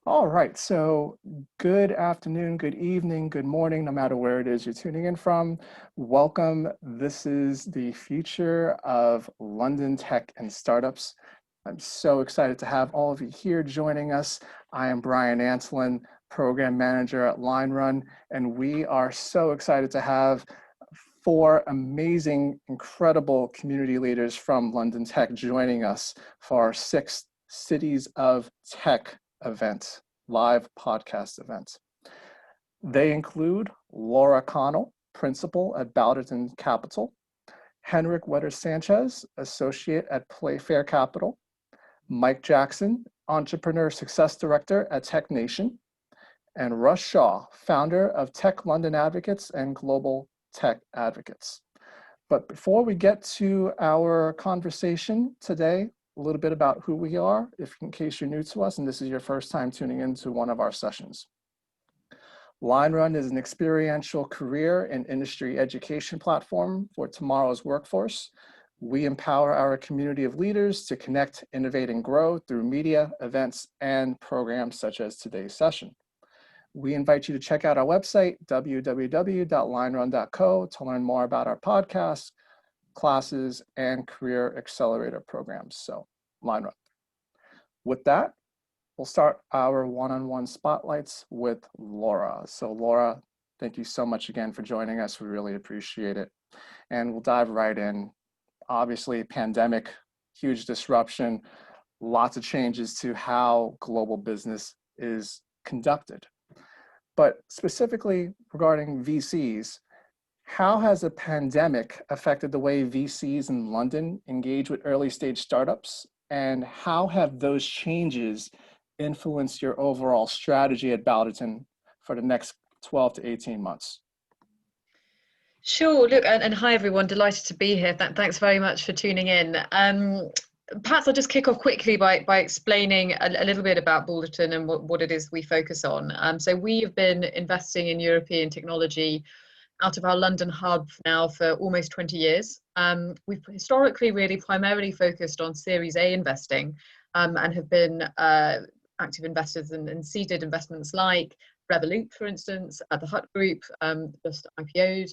All right, so good afternoon, good evening, good morning, no matter where it is you're tuning in from. Welcome. This is the future of London tech and startups. I'm so excited to have all of you here joining us. I am Brian Antolin, Program Manager at LineRun, and we are so excited to have four amazing, incredible community leaders from London Tech joining us for our sixth Cities of Tech event, live podcast event. They include Laura Connell, Principal at Balderton Capital, Henrik Sanchez, Associate at Playfair Capital, Mike Jackson, Entrepreneur Success Director at Tech Nation, and Russ Shaw, founder of Tech London Advocates and Global Tech Advocates. But before we get to our conversation today, a little bit about who we are, if in case you're new to us and this is your first time tuning into one of our sessions. LineRun is an experiential career and industry education platform for tomorrow's workforce. We empower our community of leaders to connect, innovate, and grow through media, events, and programs such as today's session. We invite you to check out our website, www.linerun.co, to learn more about our podcasts, classes, and career accelerator programs. So, LineRun. With that, we'll start our one-on-one spotlights with Laura. So, Laura, thank you so much again for joining us. We really appreciate it. And we'll dive right in. Obviously, pandemic, huge disruption, lots of changes to how global business is conducted. But specifically regarding VCs, how has the pandemic affected the way VCs in London engage with early stage startups? And how have those changes influenced your overall strategy at Balderton for the next 12 to 18 months? Sure, look, and hi everyone, delighted to be here. Thanks very much for tuning in. Perhaps I'll just kick off quickly by explaining a little bit about Balderton and what it is we focus on. So we have been investing in European technology out of our London hub now for almost 20 years. We've historically really primarily focused on Series A investing and have been active investors in seeded investments like Revolut, for instance, at the Hut Group, just IPO'd.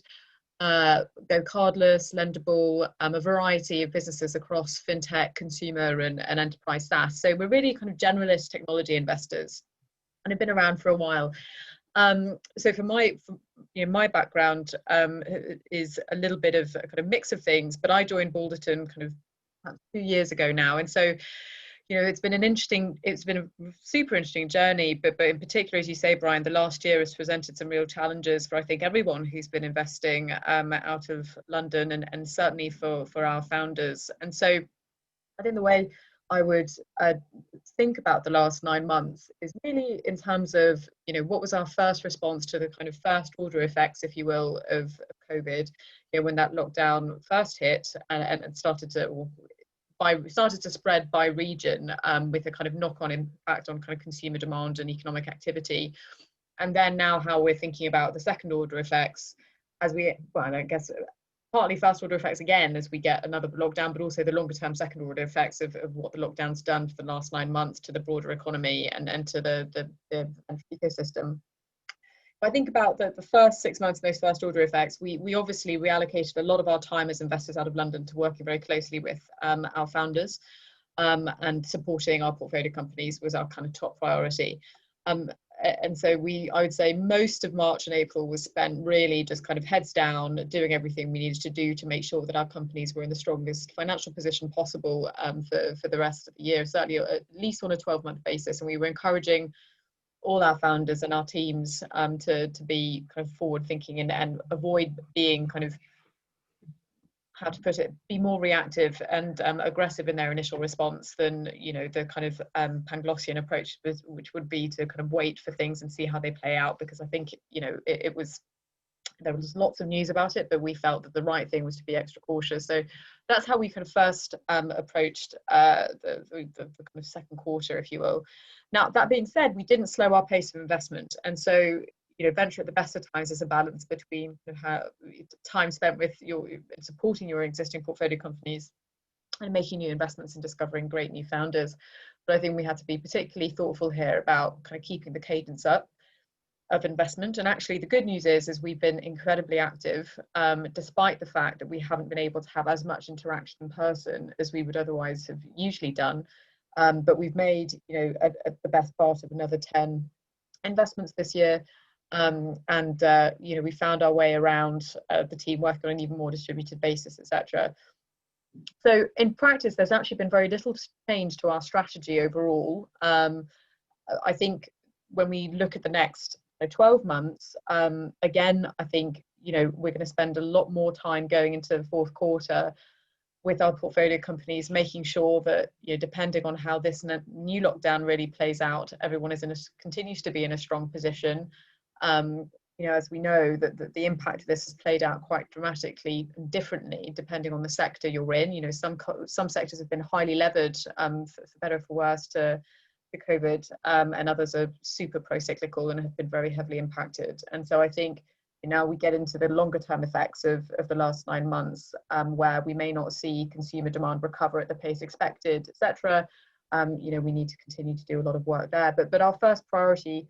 Go Cardless, Lendable, a variety of businesses across fintech, consumer, and enterprise SaaS. So we're really kind of generalist technology investors, and have been around for a while. So for my background is a little bit of a kind of mix of things, but I joined Balderton kind of 2 years ago now, and so it's been a super interesting journey, but in particular, as you say, Brian, the last year has presented some real challenges for, I think, everyone who's been investing out of London, and certainly for our founders. And so I think the way I would think about the last 9 months is really in terms of, what was our first response to the kind of first order effects, if you will, of COVID, when that lockdown first hit and started to spread by region, with a kind of knock-on impact on kind of consumer demand and economic activity. And then now how we're thinking about the second order effects I guess partly first order effects again as we get another lockdown, but also the longer term second order effects of what the lockdown's done for the last 9 months to the broader economy and to the ecosystem. If I think about the first 6 months of those first order effects, we obviously reallocated a lot of our time as investors out of London to working very closely with our founders, and supporting our portfolio companies was our kind of top priority. And so I would say most of March and April was spent really just kind of heads down, doing everything we needed to do to make sure that our companies were in the strongest financial position possible for the rest of the year, certainly at least on a 12-month basis. And we were encouraging all our founders and our teams to be kind of forward thinking and avoid being kind of, how to put it, be more reactive and aggressive in their initial response than the kind of Panglossian approach, which would be to kind of wait for things and see how they play out, because I think there was lots of news about it, but we felt that the right thing was to be extra cautious. So that's how we kind of first approached the kind of second quarter, if you will. Now, that being said, we didn't slow our pace of investment. And so, venture at the best of times is a balance between how time spent with supporting your existing portfolio companies and making new investments and discovering great new founders, But I think we had to be particularly thoughtful here about kind of keeping the cadence up of investment. And actually the good news is we've been incredibly active, despite the fact that we haven't been able to have as much interaction in person as we would otherwise have usually done. But we've made, the best part of another 10 investments this year. We found our way around, the team working on an even more distributed basis, etc. So in practice, there's actually been very little change to our strategy overall. I think when we look at the next 12 months, again, I think, we're going to spend a lot more time going into the fourth quarter with our portfolio companies, making sure that, depending on how this new lockdown really plays out, everyone continues to be in a strong position. As we know, that the impact of this has played out quite dramatically and differently depending on the sector you're in. Some sectors have been highly levered, for better or for worse, to COVID, and others are super pro-cyclical and have been very heavily impacted. And so I think now we get into the longer term effects of the last 9 months, where we may not see consumer demand recover at the pace expected, etc. We need to continue to do a lot of work there. But our first priority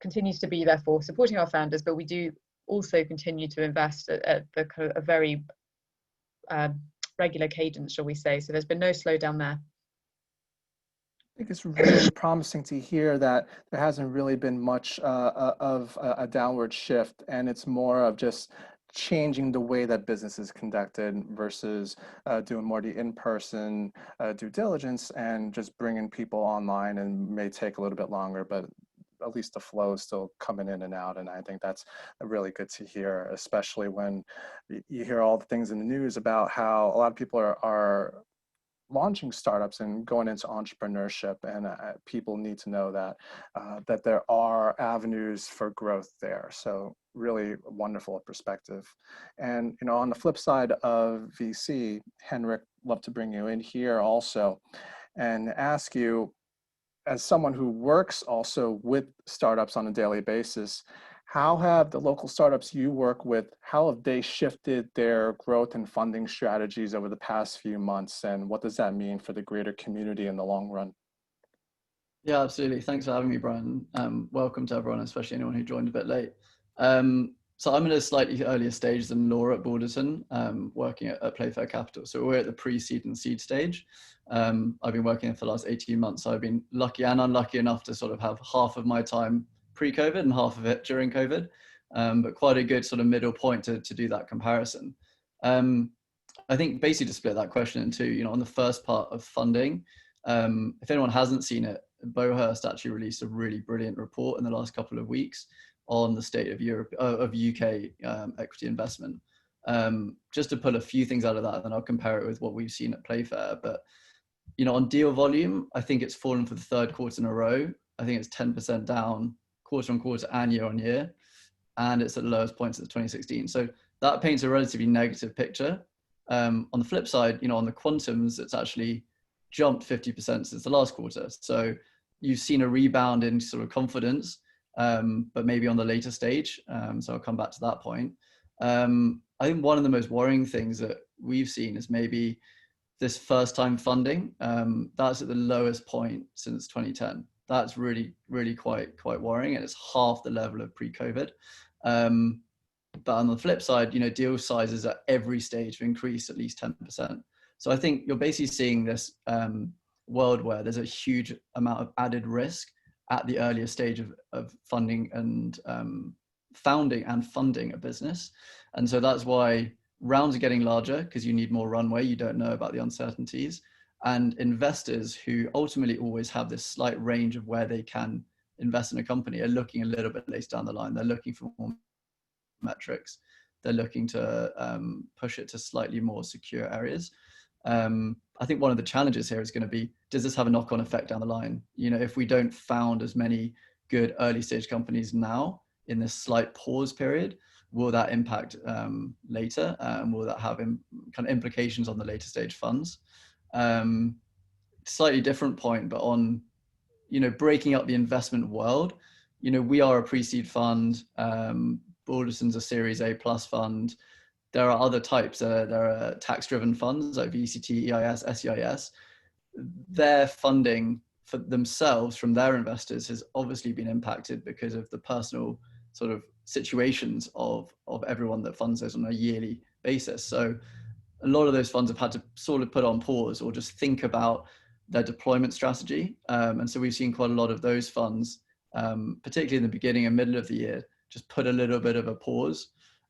continues to be, therefore, supporting our founders, but we do also continue to invest at a very regular cadence, shall we say. So there's been no slowdown there. I think it's really promising to hear that there hasn't really been much of a downward shift, and it's more of just changing the way that business is conducted versus doing more the in-person due diligence and just bringing people online, and may take a little bit longer, but at least the flow is still coming in and out. And I think that's really good to hear, especially when you hear all the things in the news about how a lot of people are launching startups and going into entrepreneurship, and people need to know that that there are avenues for growth there. So really wonderful perspective. And on the flip side of VC, Henrik, love to bring you in here also and ask you, as someone who works also with startups on a daily basis, how have the local startups you work with, how have they shifted their growth and funding strategies over the past few months? And what does that mean for the greater community in the long run? Yeah, absolutely. Thanks for having me, Brian. Welcome to everyone, especially anyone who joined a bit late. So I'm in a slightly earlier stage than Laura at Balderton, working at Playfair Capital. So we're at the pre-seed and seed stage. I've been working for the last 18 months. So I've been lucky and unlucky enough to sort of have half of my time pre-COVID and half of it during COVID, but quite a good sort of middle point to do that comparison. I think basically to split that question in two, on the first part of funding, if anyone hasn't seen it, Bowhurst actually released a really brilliant report in the last couple of weeks on the state of UK equity investment. Just to pull a few things out of that, and then I'll compare it with what we've seen at Playfair. But on deal volume, I think it's fallen for the third quarter in a row. I think it's 10% down quarter on quarter and year on year, and it's at the lowest point since 2016. So that paints a relatively negative picture. On the flip side, on the quantums, it's actually jumped 50% since the last quarter. So you've seen a rebound in sort of confidence, but maybe on the later stage. So I'll come back to that point. I think one of the most worrying things that we've seen is maybe this first time funding. That's at the lowest point since 2010. That's really, really quite worrying, and it's half the level of pre-COVID. But on the flip side, deal sizes at every stage have increased at least 10%. So I think you're basically seeing this world where there's a huge amount of added risk at the earlier stage of funding and founding and funding a business. And so that's why rounds are getting larger, because you need more runway. You don't know about the uncertainties. And investors, who ultimately always have this slight range of where they can invest in a company, are looking a little bit later down the line. They're looking for more metrics. They're looking to push it to slightly more secure areas. I think one of the challenges here is going to be, does this have a knock-on effect down the line? If we don't found as many good early stage companies now in this slight pause period, will that impact later? Will that have kind of implications on the later stage funds? Slightly different point, but on breaking up the investment world, we are a pre-seed fund. Balderton's a Series A+ fund. There are other types. There are tax-driven funds like VCT, EIS, SEIS. Their funding for themselves, from their investors, has obviously been impacted because of the personal sort of situations of everyone that funds those on a yearly basis. So a lot of those funds have had to sort of put on pause or just think about their deployment strategy. And so we've seen quite a lot of those funds, particularly in the beginning and middle of the year, just put a little bit of a pause.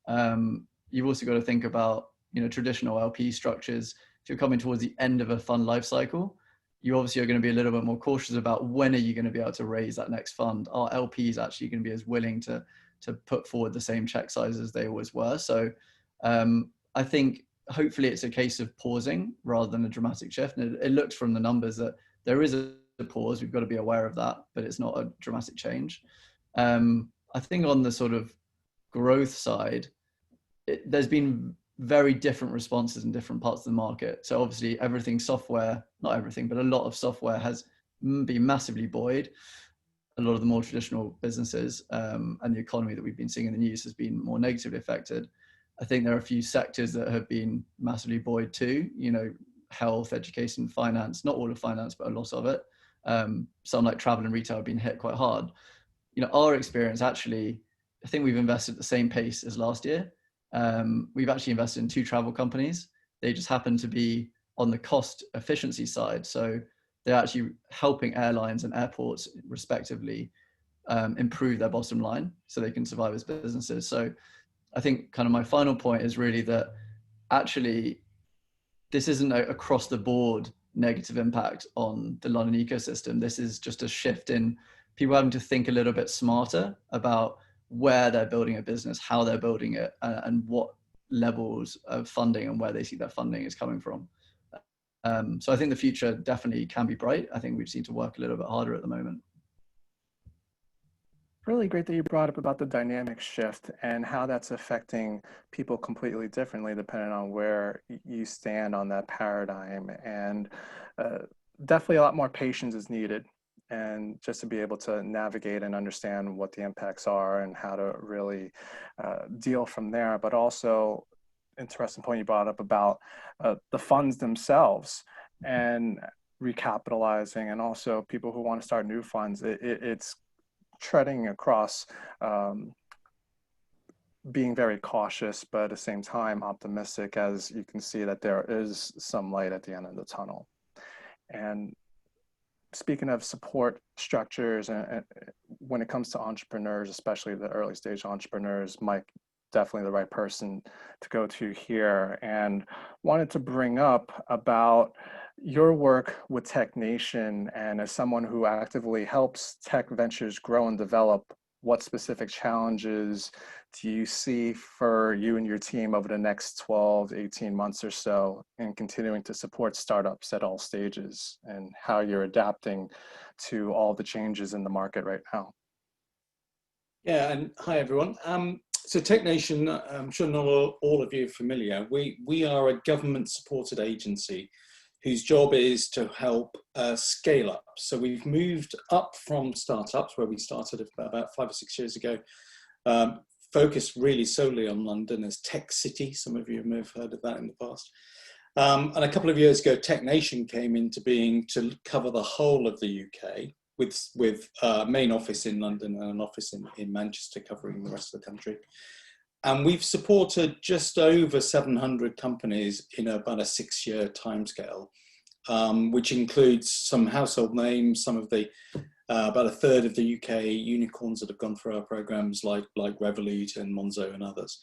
You've also got to think about, traditional LP structures. If you're coming towards the end of a fund life cycle, you obviously are going to be a little bit more cautious about when are you going to be able to raise that next fund. Are LPs actually going to be as willing to put forward the same check size as they always were? So I think hopefully it's a case of pausing rather than a dramatic shift. And it looks from the numbers that there is a pause. We've got to be aware of that, but it's not a dramatic change. I think on the sort of growth side, there's been very different responses in different parts of the market. So obviously everything software, not everything, but a lot of software has been massively buoyed. A lot of the more traditional businesses and the economy that we've been seeing in the news has been more negatively affected. I think there are a few sectors that have been massively buoyed too, health, education, finance, not all of finance, but a lot of it. Some like travel and retail have been hit quite hard. Our experience actually, I think we've invested at the same pace as last year. We've actually invested in 2 travel companies. They just happen to be on the cost efficiency side. So they're actually helping airlines and airports respectively improve their bottom line so they can survive as businesses. So I think kind of my final point is really that actually this isn't a across the board negative impact on the London ecosystem. This is just a shift in people having to think a little bit smarter about where they're building a business, how they're building it, and what levels of funding and where they see their funding is coming from. So I think the future definitely can be bright. I think we just need to work a little bit harder at the moment. Really great that you brought up about the dynamic shift and how that's affecting people completely differently depending on where you stand on that paradigm. And definitely a lot more patience is needed, and just to be able to navigate and understand what the impacts are and how to really deal from there. But also, interesting point you brought up about the funds themselves and recapitalizing, and also people who want to start new funds. It's treading across being very cautious, but at the same time optimistic, as you can see that there is some light at the end of the tunnel. And speaking of support structures, and when it comes to entrepreneurs, especially the early stage entrepreneurs, Mike, definitely the right person to go to here. And wanted to bring up about your work with Tech Nation, and as someone who actively helps tech ventures grow and develop, what specific challenges do you see for you and your team over the next 12, 18 months or so in continuing to support startups at all stages, and how you're adapting to all the changes in the market right now? Yeah, and hi everyone. So Tech Nation, I'm sure not all of you are familiar. We are a government-supported agency whose job is to help scale up. So we've moved up from startups, where we started about 5 or 6 years ago, focused really solely on London as Tech City. Some of you may have heard of that in the past. And a couple of years ago, Tech Nation came into being to cover the whole of the UK, with a main office in London and an office in Manchester covering the rest of the country. And we've supported just over 700 companies in about a 6-year timescale, which includes some household names, some of the, about a third of the UK unicorns that have gone through our programs, like Revolut and Monzo and others.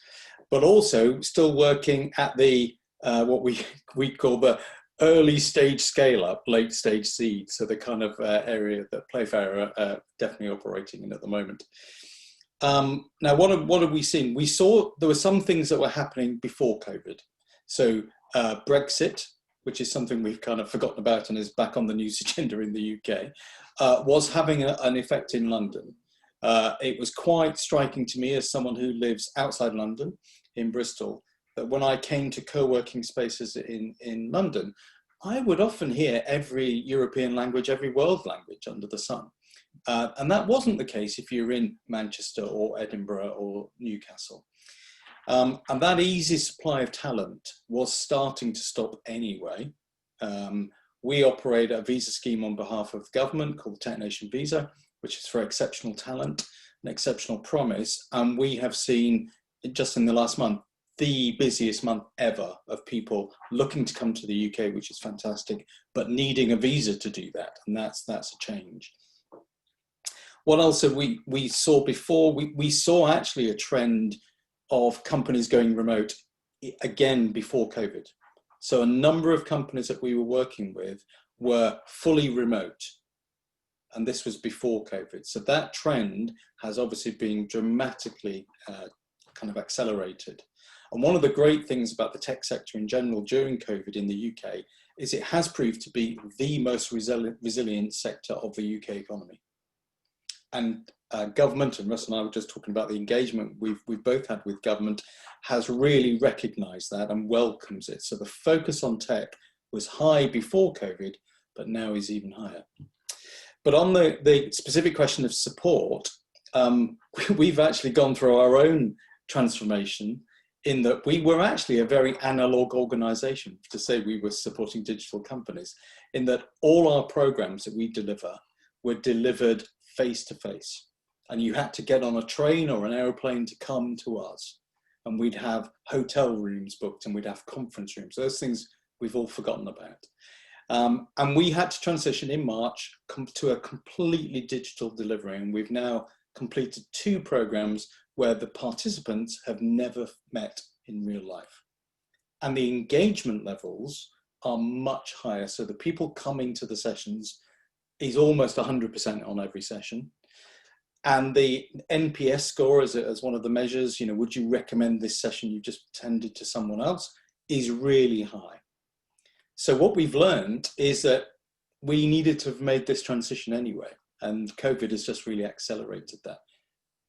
But also still working at the, what we call the early stage scale up, late stage seed. So the kind of area that Playfair are definitely operating in at the moment. Now, what have we seen? We saw there were some things that were happening before COVID. So Brexit, which is something we've kind of forgotten about and is back on the news agenda in the UK, was having an effect in London. It was quite striking to me, as someone who lives outside London, in Bristol, that when I came to co-working spaces in London, I would often hear every European language, every world language under the sun. And that wasn't the case if you're in Manchester or Edinburgh or Newcastle. And that easy supply of talent was starting to stop anyway. we operate a visa scheme on behalf of the government called the TechNation Visa, which is for exceptional talent and exceptional promise. And we have seen, just in the last month, the busiest month ever of people looking to come to the UK, which is fantastic, but needing a visa to do that. And that's a change. What else have we saw before? We saw actually a trend of companies going remote again before COVID. So a number of companies that we were working with were fully remote. And this was before COVID. So that trend has obviously been dramatically kind of accelerated. And one of the great things about the tech sector in general during COVID in the UK is it has proved to be the most resilient sector of the UK economy. And government, and Russ and I were just talking about the engagement we've both had with government, has really recognised that and welcomes it. So the focus on tech was high before COVID, but now is even higher. But on the specific question of support, we've actually gone through our own transformation in that we were actually a very analog organisation, to say we were supporting digital companies, in that all our programmes that we deliver were delivered face-to-face. And you had to get on a train or an aeroplane to come to us. And we'd have hotel rooms booked and we'd have conference rooms. Those things we've all forgotten about. And we had to transition in March to a completely digital delivery. And we've now completed 2 programs where the participants have never met in real life. And the engagement levels are much higher. So the people coming to the sessions is almost 100% on every session. And the NPS score as one of the measures, you know, would you recommend this session you just attended to someone else, is really high. So what we've learned is that we needed to have made this transition anyway, and COVID has just really accelerated that.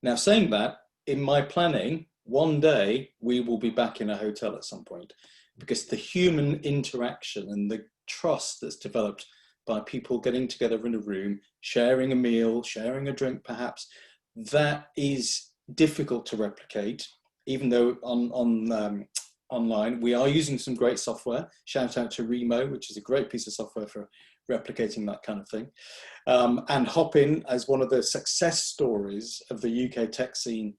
Now, saying that, in my planning, one day we will be back in a hotel at some point, because the human interaction and the trust that's developed by people getting together in a room, sharing a meal, sharing a drink perhaps, that is difficult to replicate, even though online we are using some great software. Shout out to Remo, which is a great piece of software for replicating that kind of thing. And Hopin as one of the success stories of the UK tech scene,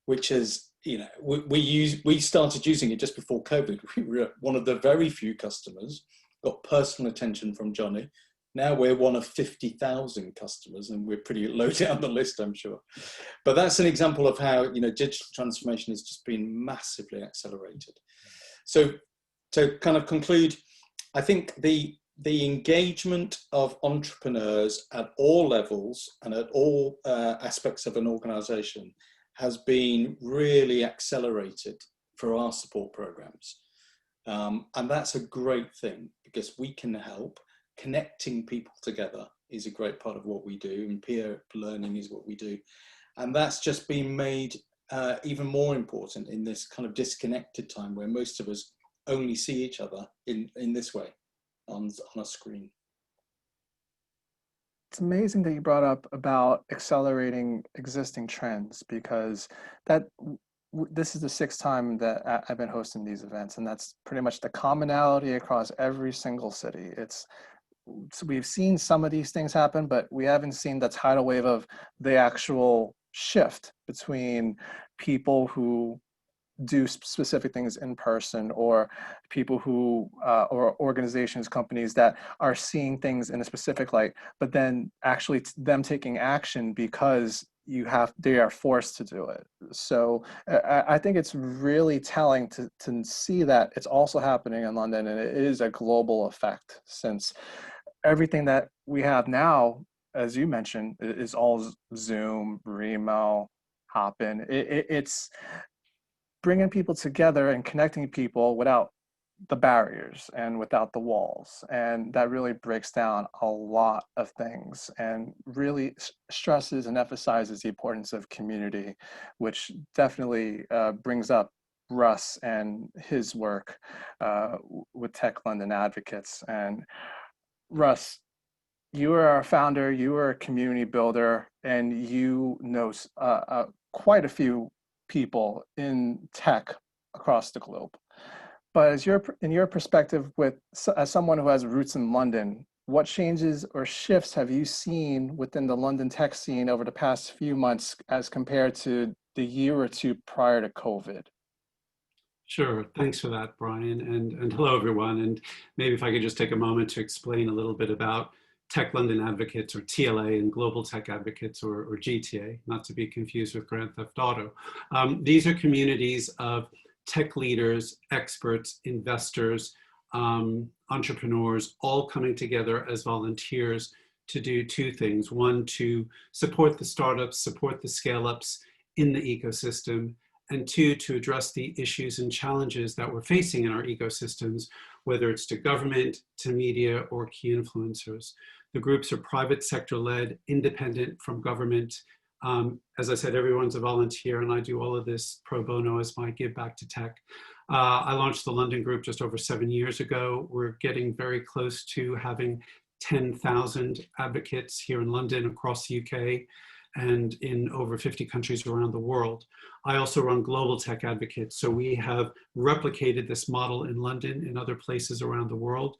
which is, you know, we started using it just before COVID. We were one of the very few customers, got personal attention from Johnny. Now we're one of 50,000 customers, and we're pretty low down the list, I'm sure. But that's an example of how, you know, digital transformation has just been massively accelerated. So to kind of conclude, I think the engagement of entrepreneurs at all levels and at all aspects of an organization has been really accelerated for our support programs. And that's a great thing, because we can help. Connecting people together is a great part of what we do, and peer learning is what we do. And that's just been made even more important in this kind of disconnected time where most of us only see each other in this way on a screen. It's amazing that you brought up about accelerating existing trends, because this is the 6th time that I've been hosting these events, and that's pretty much the commonality across every single city. So we've seen some of these things happen, but we haven't seen the tidal wave of the actual shift between people who do specific things in person, or people who, or organizations, companies that are seeing things in a specific light, but then actually them taking action because they are forced to do it. So I think it's really telling to see that it's also happening in London, and it is a global effect, since everything that we have now, as you mentioned, is all Zoom, Remo, Hopin. It's bringing people together and connecting people without the barriers and without the walls. And that really breaks down a lot of things and really stresses and emphasizes the importance of community, which definitely brings up Russ and his work with Tech London Advocates. And Russ, you are a founder, you are a community builder, and you know quite a few people in tech across the globe. But in your perspective, as someone who has roots in London, what changes or shifts have you seen within the London tech scene over the past few months as compared to the year or two prior to COVID? Sure. Thanks for that, Brian. And hello, everyone. And maybe if I could just take a moment to explain a little bit about Tech London Advocates, or TLA, and Global Tech Advocates, or GTA, not to be confused with Grand Theft Auto. These are communities of tech leaders, experts, investors, entrepreneurs, all coming together as volunteers to do two things. One, to support the startups, support the scale-ups in the ecosystem, and two, to address the issues and challenges that we're facing in our ecosystems, whether it's to government, to media, or key influencers. The groups are private sector led, independent from government. As I said, everyone's a volunteer, and I do all of this pro bono as my give back to tech. I launched the London group just over 7 years ago. We're getting very close to having 10,000 advocates here in London, across the UK, and in over 50 countries around the world. I also run Global Tech Advocates, so we have replicated this model in London and other places around the world.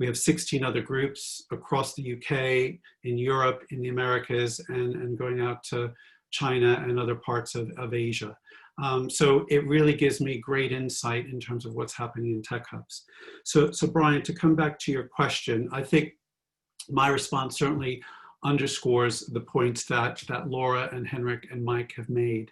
We have 16 other groups across the UK, in Europe, in the Americas, and going out to China and other parts of Asia. So it really gives me great insight in terms of what's happening in tech hubs. So Brian, to come back to your question, I think my response certainly underscores the points that Laura and Henrik and Mike have made.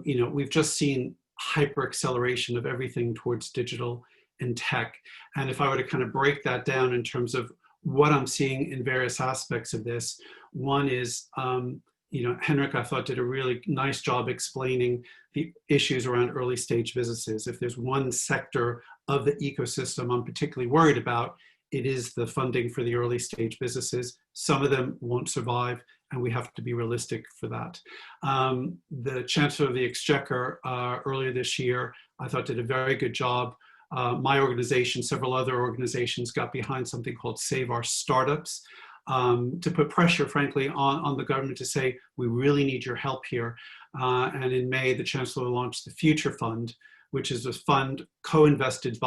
We've just seen hyper acceleration of everything towards digital and tech. And if I were to kind of break that down in terms of what I'm seeing in various aspects of this, one is, Henrik, I thought, did a really nice job explaining the issues around early stage businesses. If there's one sector of the ecosystem I'm particularly worried about, it is the funding for the early stage businesses. Some of them won't survive, and we have to be realistic for that. The Chancellor of the Exchequer earlier this year, I thought, did a very good job. My organization, several other organizations, got behind something called Save Our Startups, to put pressure, frankly, on the government to say, we really need your help here. And in May, the Chancellor launched the Future Fund, which is a fund co-invested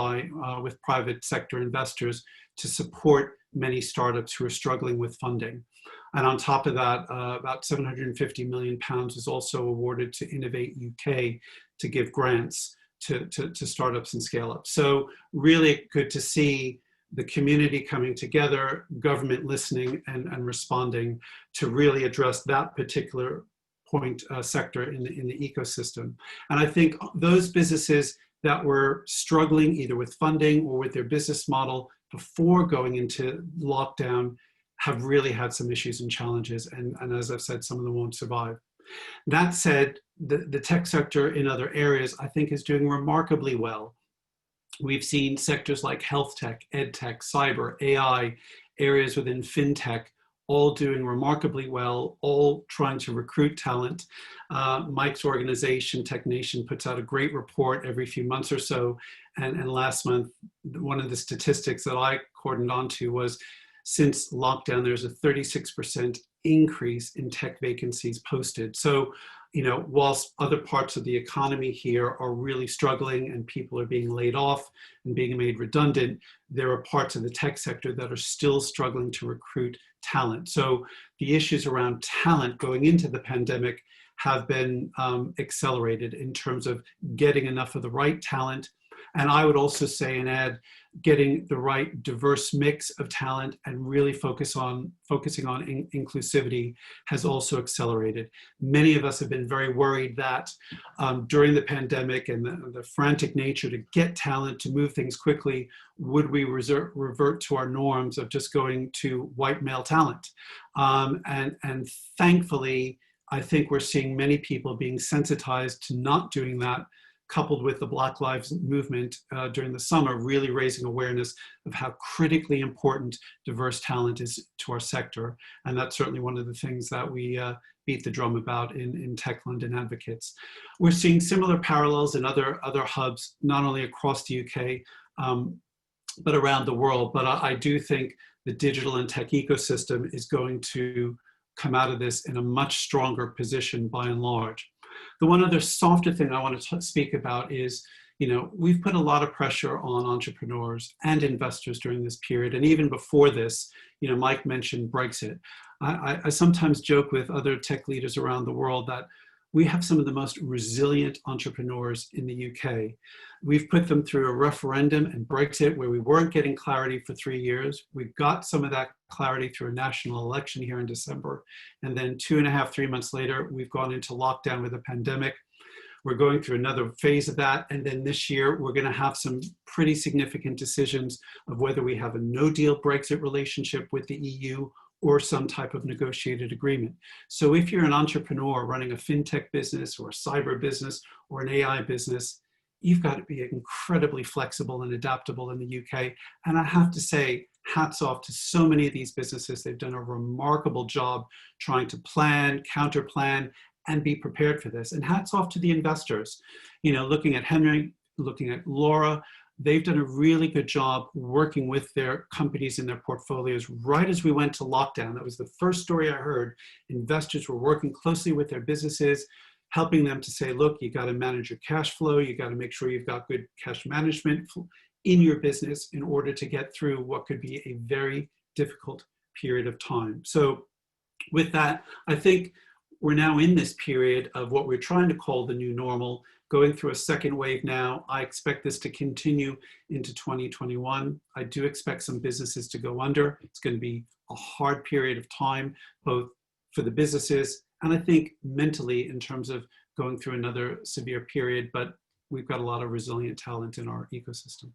with private sector investors to support many startups who are struggling with funding. And on top of that, about £750 million is also awarded to Innovate UK to give grants to startups and scale-ups. So really good to see the community coming together, government listening and responding to really address that particular sector in the ecosystem. And I think those businesses that were struggling either with funding or with their business model before going into lockdown have really had some issues and challenges. And as I've said, some of them won't survive. That said, the tech sector in other areas, I think, is doing remarkably well. We've seen sectors like health tech, ed tech, cyber, AI, areas within fintech, all doing remarkably well, all trying to recruit talent. Mike's organization, Tech Nation, puts out a great report every few months or so. And last month, one of the statistics that I cordoned onto was, since lockdown, there's a 36% increase in tech vacancies posted. So, whilst other parts of the economy here are really struggling and people are being laid off and being made redundant, there are parts of the tech sector that are still struggling to recruit talent. So the issues around talent going into the pandemic have been accelerated in terms of getting enough of the right talent. And I would also say and add, getting the right diverse mix of talent and really focusing on inclusivity has also accelerated. Many of us have been very worried that during the pandemic and the frantic nature to get talent, to move things quickly, would we revert to our norms of just going to white male talent? And thankfully, I think we're seeing many people being sensitized to not doing that, coupled with the Black Lives Movement during the summer, really raising awareness of how critically important diverse talent is to our sector. And that's certainly one of the things that we beat the drum about in Tech London Advocates. We're seeing similar parallels in other hubs, not only across the UK, but around the world. But I do think the digital and tech ecosystem is going to come out of this in a much stronger position by and large. The one other softer thing I want to speak about is, we've put a lot of pressure on entrepreneurs and investors during this period. And even before this, Mike mentioned Brexit. I sometimes joke with other tech leaders around the world that we have some of the most resilient entrepreneurs in the UK. We've put them through a referendum and Brexit where we weren't getting clarity for 3 years. We got some of that clarity through a national election here in December. And then 2.5, 3 months later, we've gone into lockdown with a pandemic. We're going through another phase of that. And then this year, we're going to have some pretty significant decisions of whether we have a no-deal Brexit relationship with the EU or some type of negotiated agreement. So if you're an entrepreneur running a fintech business or a cyber business or an AI business, you've got to be incredibly flexible and adaptable in the UK. And I have to say, hats off to so many of these businesses. They've done a remarkable job trying to plan, counter-plan, and be prepared for this. And hats off to the investors. Looking at Henrik, looking at Laura, they've done a really good job working with their companies in their portfolios right as we went to lockdown. That was the first story I heard. Investors were working closely with their businesses, helping them to say, look, you got to manage your cash flow. You got to make sure you've got good cash management in your business in order to get through what could be a very difficult period of time. So with that, I think we're now in this period of what we're trying to call the new normal, going through a second wave now. I expect this to continue into 2021. I do expect some businesses to go under. It's going to be a hard period of time, both for the businesses and I think mentally in terms of going through another severe period, but we've got a lot of resilient talent in our ecosystem.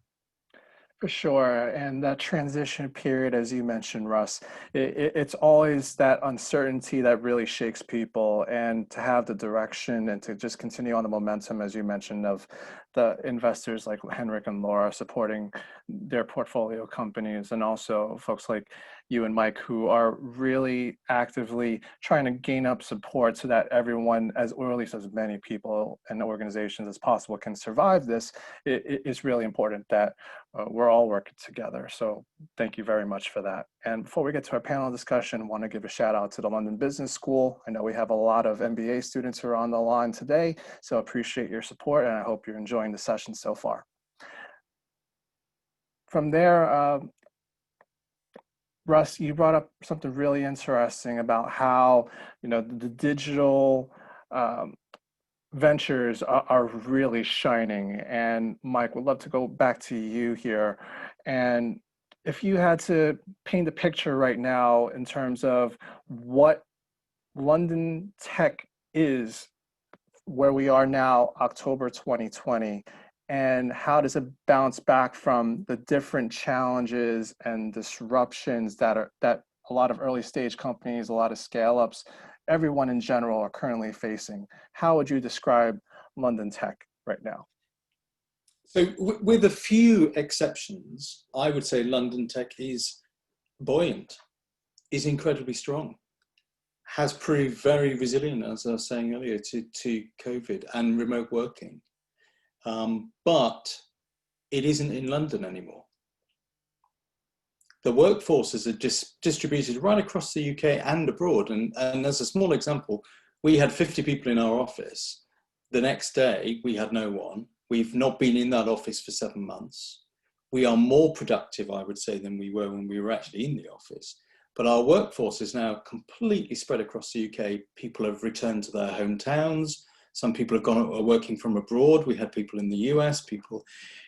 For sure. And that transition period, as you mentioned, Russ, it's always that uncertainty that really shakes people, and to have the direction and to just continue on the momentum, as you mentioned, of the investors like Henrik and Laura supporting their portfolio companies, and also folks like you and Mike who are really actively trying to gain up support so that everyone, or at least as many people and organizations as possible, can survive this. It's really important that we're all working together. So thank you very much for that. And before we get to our panel discussion, I want to give a shout out to the London Business School. I know we have a lot of MBA students who are on the line today, so appreciate your support, and I hope you're enjoying the session so far. From there, Russ, you brought up something really interesting about how, the digital ventures are really shining. And Mike, would love to go back to you here. And if you had to paint a picture right now in terms of what London Tech is, where we are now, October 2020, and how does it bounce back from the different challenges and disruptions that a lot of early stage companies, a lot of scale-ups, everyone in general are currently facing? How would you describe London Tech right now? So with a few exceptions, I would say London Tech is buoyant, is incredibly strong, has proved very resilient, as I was saying earlier, to COVID and remote working. But it isn't in London anymore. The workforces are distributed right across the UK and abroad. And as a small example, we had 50 people in our office. The next day, we had no one. We've not been in that office for 7 months. We are more productive, I would say, than we were when we were actually in the office. But our workforce is now completely spread across the UK. People have returned to their hometowns. Some people have gone working from abroad. We had people in the US, people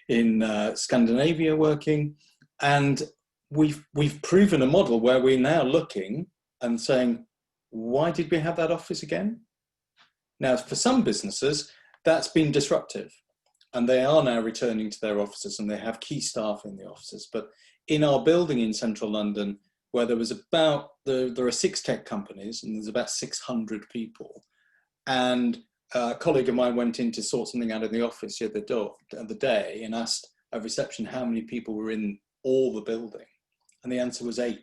in Scandinavia working. And we've proven a model where we're now looking and saying, why did we have that office again? Now, for some businesses, that's been disruptive. And they are now returning to their offices and they have key staff in the offices. But in our building in central London, where there was there are 6 tech companies and there's about 600 people. And a colleague of mine went in to sort something out in the office the other day and asked at reception how many people were in all the building. And the answer was 8.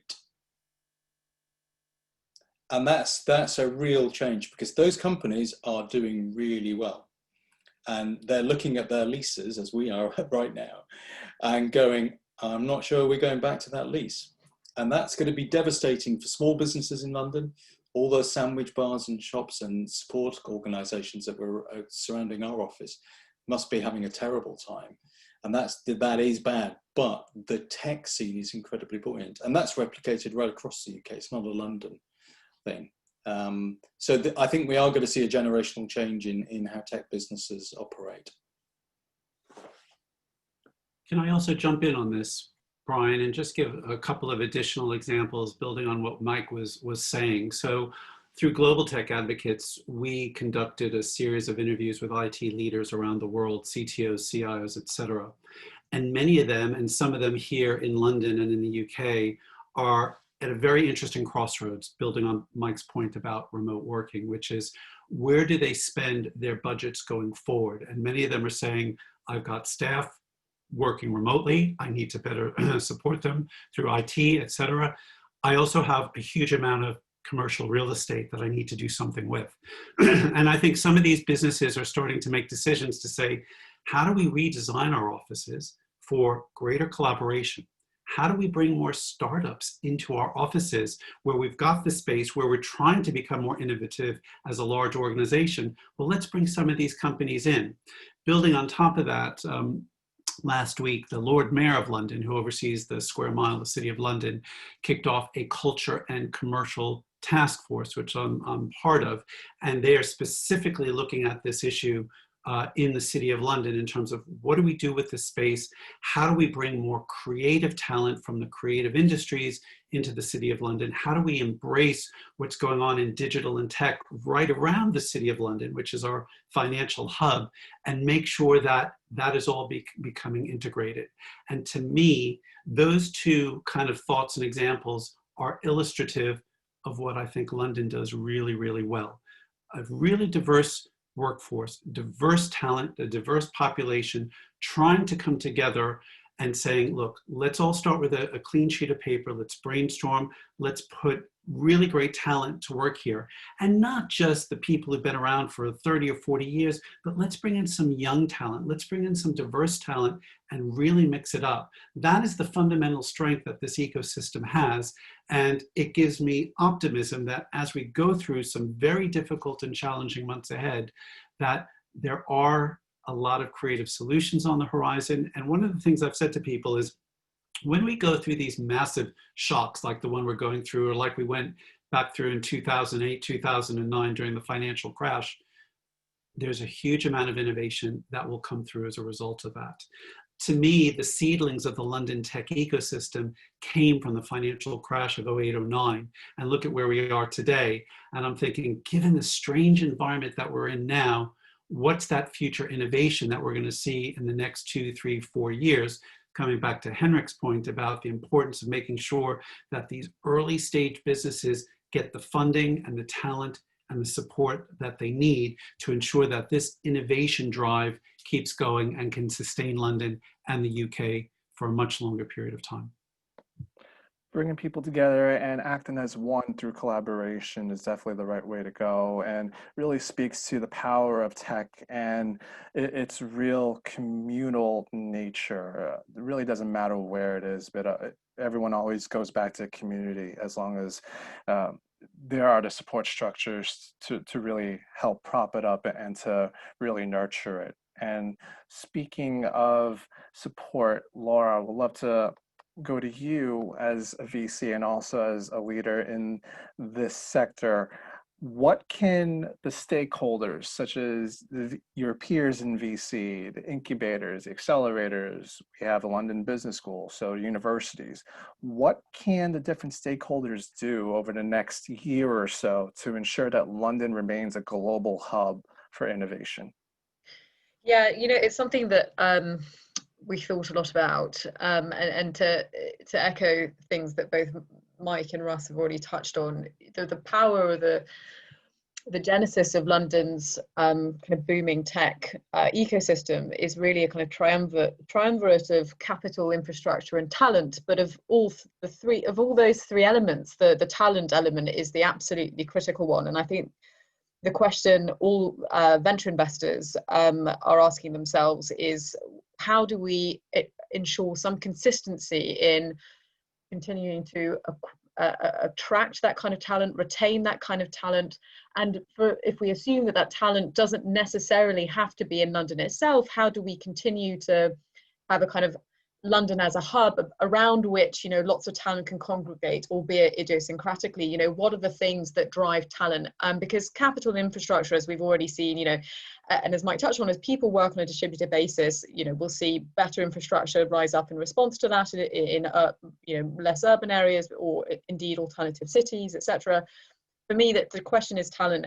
And that's a real change, because those companies are doing really well. And they're looking at their leases, as we are right now, and going, I'm not sure we're going back to that lease. And that's going to be devastating for small businesses in London, all those sandwich bars and shops and support organisations that were surrounding our office. must be having a terrible time. And that is bad, but the tech scene is incredibly buoyant, and that's replicated right across the UK. It's not a London thing. So I think we are going to see a generational change in how tech businesses operate. Can I also jump in on this, Brian, and just give a couple of additional examples building on what Mike was saying? So through Global Tech Advocates, we conducted a series of interviews with IT leaders around the world, CTOs, CIOs, et cetera. And many of them, and some of them here in London and in the UK, are at a very interesting crossroads, building on Mike's point about remote working, which is, where do they spend their budgets going forward? And many of them are saying, I've got staff working remotely, I need to better support them through IT, et cetera. I also have a huge amount of commercial real estate that I need to do something with. And I think some of these businesses are starting to make decisions to say, how do we redesign our offices for greater collaboration? How do we bring more startups into our offices where we've got the space, where we're trying to become more innovative as a large organization? Well, let's bring some of these companies in. Building on top of that, last week, the Lord Mayor of London, who oversees the Square Mile, the City of London, kicked off a culture and commercial task force, which I'm part of, and they are specifically looking at this issue in the City of London in terms of, what do we do with this space? How do we bring more creative talent from the creative industries into the City of London? How do we embrace what's going on in digital and tech right around the City of London, which is our financial hub, and make sure that that is all becoming integrated? And to me, those two kind of thoughts and examples are illustrative of what I think London does really, really well. A really diverse workforce, diverse talent, a diverse population, trying to come together and saying, look, let's all start with a clean sheet of paper, let's brainstorm, let's put really great talent to work here. And not just the people who've been around for 30 or 40 years, but let's bring in some young talent, let's bring in some diverse talent and really mix it up. That is the fundamental strength that this ecosystem has. And it gives me optimism that as we go through some very difficult and challenging months ahead, that there are a lot of creative solutions on the horizon. And one of the things I've said to people is, when we go through these massive shocks like the one we're going through, or like we went back through in 2008, 2009 during the financial crash, there's a huge amount of innovation that will come through as a result of that. To me, the seedlings of the London tech ecosystem came from the financial crash of 08, 09. And look at where we are today. And I'm thinking, given the strange environment that we're in now, what's that future innovation that we're going to see in the next 2, 3, 4 years? Coming back to Henrik's point about the importance of making sure that these early stage businesses get the funding and the talent and the support that they need to ensure that this innovation drive keeps going and can sustain London and the UK for a much longer period of time. Bringing people together and acting as one through collaboration is definitely the right way to go, and really speaks to the power of tech and its real communal nature. It really doesn't matter where it is, but everyone always goes back to community, as long as there are the support structures to really help prop it up and to really nurture it. And speaking of support, Laura, I would love to go to you as a VC and also as a leader in this sector. What can the stakeholders, such as your peers in VC, the incubators, the accelerators, we have a London Business School, so universities, what can the different stakeholders do over the next year or so to ensure that London remains a global hub for innovation? Yeah, you know, it's something that we thought a lot about, and to echo things that both Mike and Russ have already touched on, the power of the genesis of London's kind of booming tech ecosystem is really a kind of triumvirate of capital, infrastructure, and talent. But of all those three elements, the talent element is the absolutely critical one. And I think the question all venture investors are asking themselves is, how do we ensure some consistency in continuing to attract that kind of talent, retain that kind of talent, and if we assume that that talent doesn't necessarily have to be in London itself, how do we continue to have a kind of London as a hub around which, you know, lots of talent can congregate, albeit idiosyncratically? You know, what are the things that drive talent? Because capital infrastructure, as we've already seen, you know, and as Mike touched on, as people work on a distributed basis, you know, we'll see better infrastructure rise up in response to that in you know, less urban areas, or indeed alternative cities, etc. For me, that the question is talent,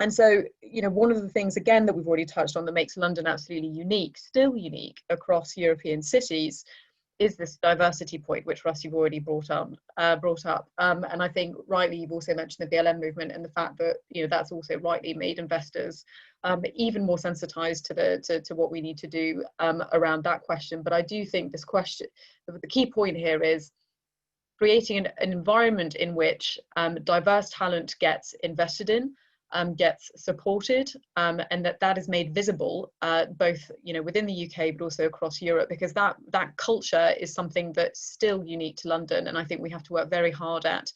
and so, you know, one of the things, again, that we've already touched on that makes London absolutely unique, still unique across European cities, is this diversity point, which Russ, you've already brought up. And I think rightly, you've also mentioned the BLM movement and the fact that, you know, that's also rightly made investors even more sensitized to what we need to do around that question. But I do think this question, the key point here is creating an environment in which diverse talent gets invested in, gets supported, and that is made visible both, you know, within the UK but also across Europe, because that culture is something that's still unique to London, and I think we have to work very hard at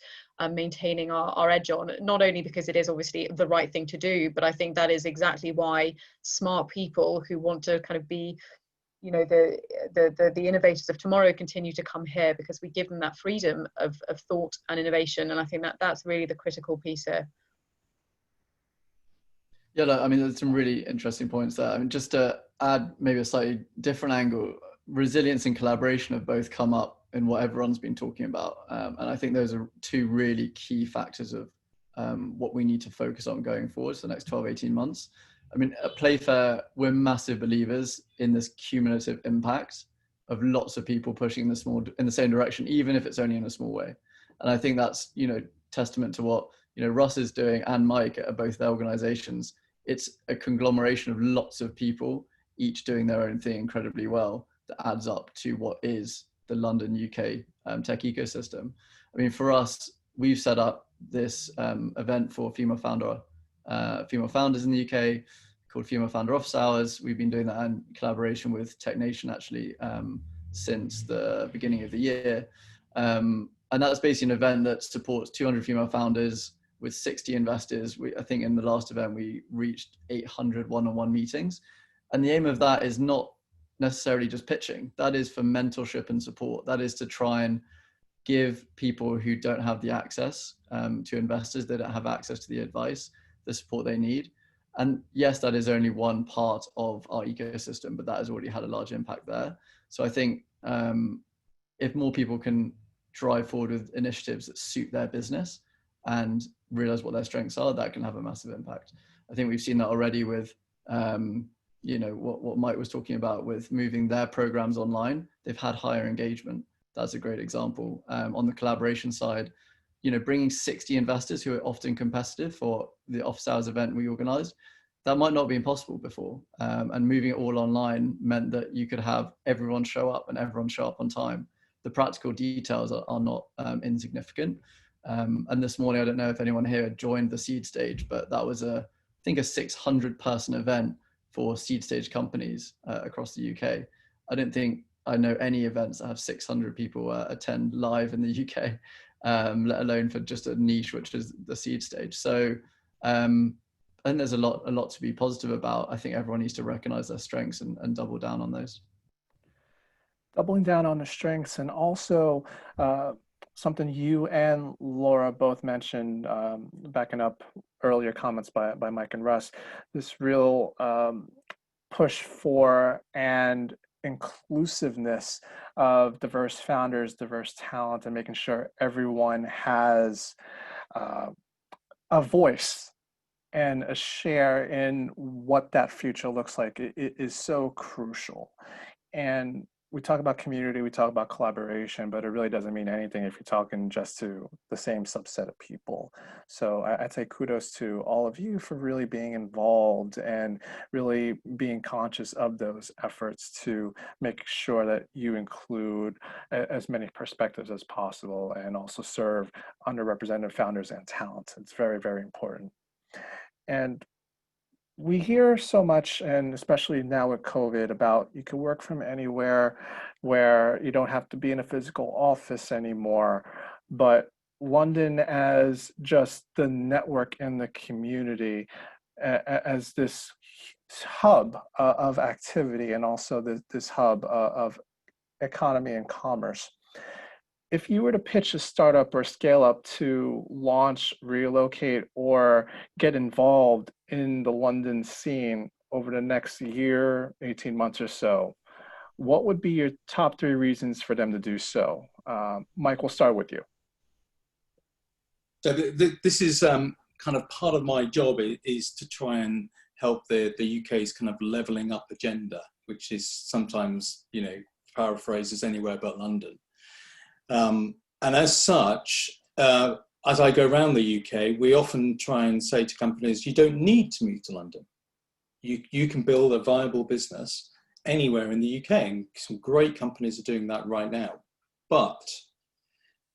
maintaining our edge on, not only because it is obviously the right thing to do, but I think that is exactly why smart people who want to kind of be, you know, the innovators of tomorrow continue to come here, because we give them that freedom of thought and innovation, and I think that's really the critical piece here. Yeah, look, I mean, there's some really interesting points there. I mean, just to add maybe a slightly different angle, resilience and collaboration have both come up in what everyone's been talking about. And I think those are two really key factors of what we need to focus on going forward for the next 12, 18 months. I mean, at Playfair, we're massive believers in this cumulative impact of lots of people pushing in the same direction, even if it's only in a small way. And I think that's, you know, testament to what, you know, Russ is doing and Mike at both their organizations. It's a conglomeration of lots of people, each doing their own thing incredibly well, that adds up to what is the London UK tech ecosystem. I mean, for us, we've set up this event for female founders in the UK called Female Founder Office Hours. We've been doing that in collaboration with Tech Nation actually since the beginning of the year. And that's basically an event that supports 200 female founders with 60 investors. I think in the last event, we reached 800 one-on-one meetings. And the aim of that is not necessarily just pitching. That is for mentorship and support. That is to try and give people who don't have the access to investors, they don't have access to the advice, the support they need. And yes, that is only one part of our ecosystem, but that has already had a large impact there. So I think if more people can drive forward with initiatives that suit their business and realize what their strengths are, that can have a massive impact. I think we've seen that already with, you know, what Mike was talking about with moving their programs online. They've had higher engagement. That's a great example. On the collaboration side, you know, bringing 60 investors who are often competitive for the office hours event we organized, that might not have been possible before. And moving it all online meant that you could have everyone show up and everyone show up on time. The practical details are not insignificant. And this morning, I don't know if anyone here joined the seed stage, but that was I think a 600 person event for seed stage companies across the UK. I don't think I know any events that have 600 people attend live in the UK, let alone for just a niche, which is the seed stage. So I think there's a lot to be positive about. I think everyone needs to recognize their strengths and double down on those. Doubling down on the strengths, and also something you and Laura both mentioned, backing up earlier comments by Mike and Russ, this real push for and inclusiveness of diverse founders, diverse talent, and making sure everyone has a voice and a share in what that future looks like. It is so crucial. And we talk about community, we talk about collaboration, but it really doesn't mean anything if you're talking just to the same subset of people. So I'd say kudos to all of you for really being involved and really being conscious of those efforts to make sure that you include as many perspectives as possible and also serve underrepresented founders and talent. It's very, very important. And we hear so much, and especially now with COVID, about you can work from anywhere, where you don't have to be in a physical office anymore. but London as just the network and the community, as this hub of activity, and also this hub of economy and commerce. If you were to pitch a startup or scale up to launch, relocate, or get involved in the London scene over the next year, 18 months or so, what would be your top 3 reasons for them to do so? Mike, we'll start with you. So this is kind of part of my job is to try and help the UK's kind of levelling up agenda, which is sometimes, you know, paraphrased as anywhere but London. And as such, as I go around the UK, we often try and say to companies, you don't need to move to London. You can build a viable business anywhere in the UK, and some great companies are doing that right now. But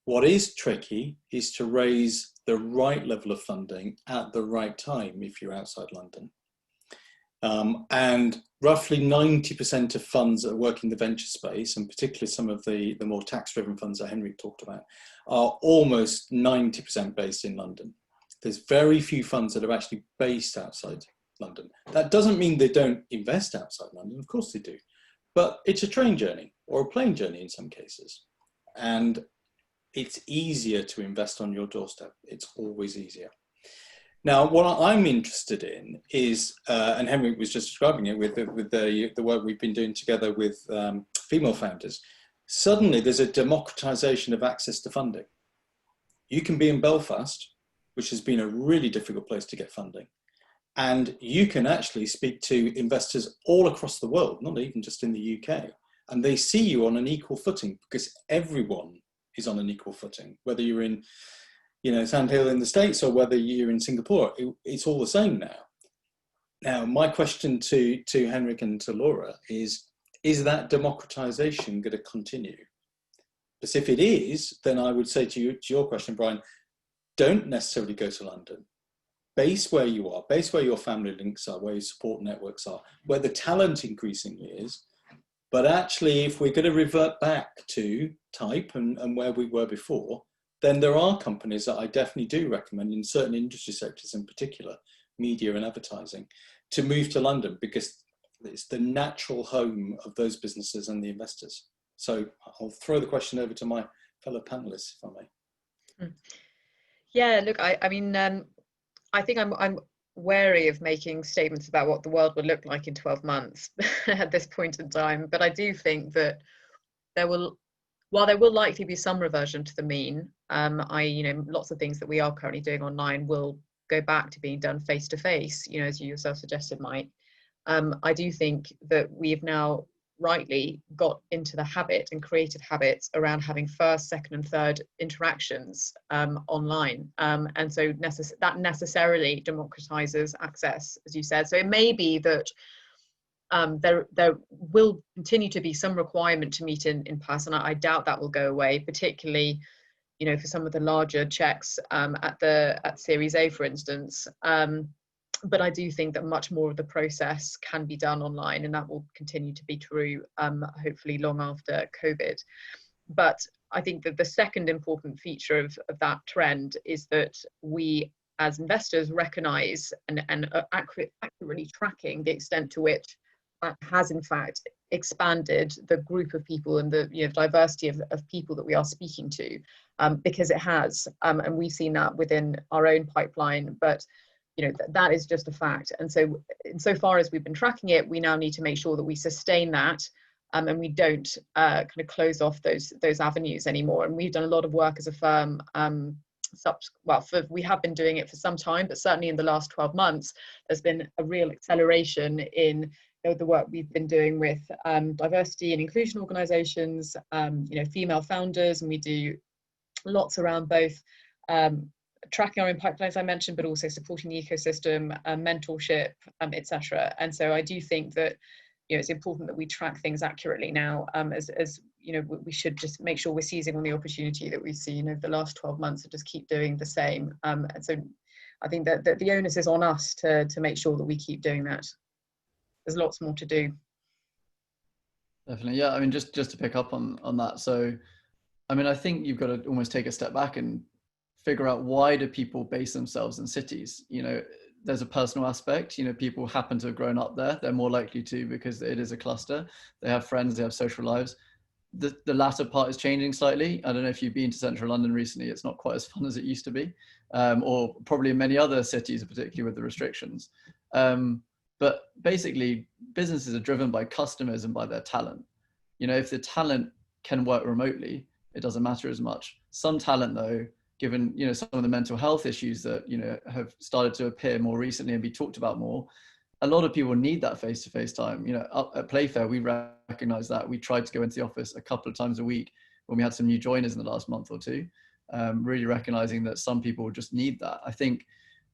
what is tricky is to raise the right level of funding at the right time if you're outside London. And roughly 90% of funds that work in the venture space, and particularly some of the more tax-driven funds that Henrik talked about, are almost 90% based in London. There's very few funds that are actually based outside London. That doesn't mean they don't invest outside London, of course they do. But it's a train journey or a plane journey in some cases. And it's easier to invest on your doorstep. It's always easier. Now, what I'm interested in is, and Henrik was just describing it with the work we've been doing together with female founders, suddenly there's a democratization of access to funding. You can be in Belfast, which has been a really difficult place to get funding, and you can actually speak to investors all across the world, not even just in the UK, and they see you on an equal footing because everyone is on an equal footing, whether you're in, you know, Sand Hill in the States or whether you're in Singapore, it's all the same now. Now, my question to Henrik and to Laura is that democratization going to continue? Because if it is, then I would say to your question, Brian, don't necessarily go to London. Base where you are, base where your family links are, where your support networks are, where the talent increasingly is. But actually, if we're going to revert back to type and where we were before, then there are companies that I definitely do recommend in certain industry sectors, in particular, media and advertising, to move to London because it's the natural home of those businesses and the investors. So I'll throw the question over to my fellow panelists, if I may. Yeah, look, I mean, I think I'm wary of making statements about what the world would look like in 12 months at this point in time. But I do think that while there will likely be some reversion to the mean, lots of things that we are currently doing online will go back to being done face to face, you know, as you yourself suggested, Mike. I do think that we have now rightly got into the habit and created habits around having first, second and third interactions online. And so that necessarily democratizes access, as you said. So it may be that there will continue to be some requirement to meet in person. I doubt that will go away, particularly, you know, for some of the larger checks at Series A, for instance. But I do think that much more of the process can be done online, and that will continue to be true, hopefully long after COVID. But I think that the second important feature of that trend is that we, as investors, recognise and are accurately tracking the extent to which that has in fact expanded the group of people and the, you know, diversity of people that we are speaking to, because it has, and we've seen that within our own pipeline. But you know, that is just a fact. And so insofar as we've been tracking it, we now need to make sure that we sustain that, and we don't kind of close off those avenues anymore. And we've done a lot of work as a firm. We have been doing it for some time, but certainly in the last 12 months, there's been a real acceleration in the work we've been doing with diversity and inclusion organisations, female founders, and we do lots around both tracking our own pipelines, I mentioned, but also supporting the ecosystem, mentorship, etc. And so I do think that, it's important that we track things accurately now, as we should just make sure we're seizing on the opportunity that we've seen over the last 12 months and just keep doing the same. And so I think that the onus is on us to make sure that we keep doing that. There's lots more to do. Definitely, yeah. I mean, just to pick up on that. So I mean, I think you've got to almost take a step back and figure out, why do people base themselves in cities? You know, there's a personal aspect. You know, people happen to have grown up there. They're more likely to, because it is a cluster. They have friends, they have social lives. The latter part is changing slightly. I don't know if you've been to central London recently. It's not quite as fun as it used to be, or probably in many other cities, particularly with the restrictions. But basically, businesses are driven by customers and by their talent. You know, if the talent can work remotely, it doesn't matter as much. Some talent, though, given, you know, some of the mental health issues that, you know, have started to appear more recently and be talked about more, a lot of people need that face-to-face time. You know, up at Playfair, we recognize that. We tried to go into the office a couple of times a week when we had some new joiners in the last month or two, really recognizing that some people just need that. I think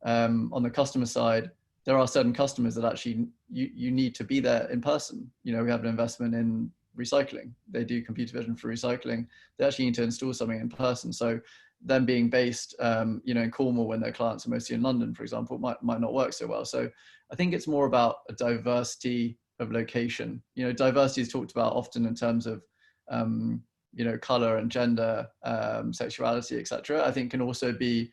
on the customer side, there are certain customers that actually you need to be there in person. You know, we have an investment in recycling. They do computer vision for recycling. They actually need to install something in person. So them being based, you know, in Cornwall when their clients are mostly in London, for example, might not work so well. So I think it's more about a diversity of location. You know, diversity is talked about often in terms of, you know, color and gender, sexuality, etc. I think can also be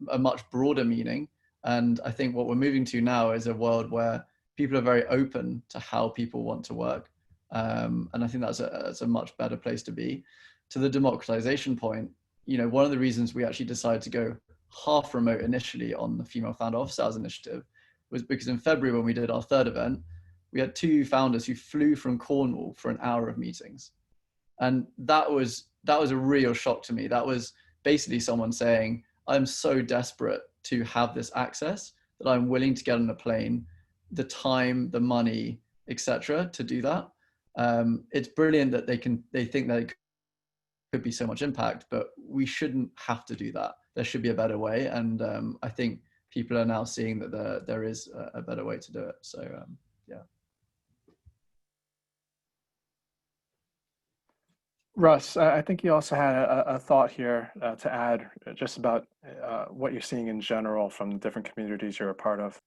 a much broader meaning. And I think what we're moving to now is a world where people are very open to how people want to work. And I think that's a much better place to be. To the democratization point, you know, one of the reasons we actually decided to go half remote initially on the Female Founder Office Hours initiative was because in February, when we did our third event, we had 2 founders who flew from Cornwall for an hour of meetings. And that was a real shock to me. That was basically someone saying, I'm so desperate to have this access that I'm willing to get on a plane, the time, the money, etc., to do that. It's brilliant that they think that it could be so much impact, but we shouldn't have to do that. There should be a better way. And I think people are now seeing that there is a better way to do it. So yeah. Russ, I think you also had a thought here to add just about what you're seeing in general from the different communities you're a part of.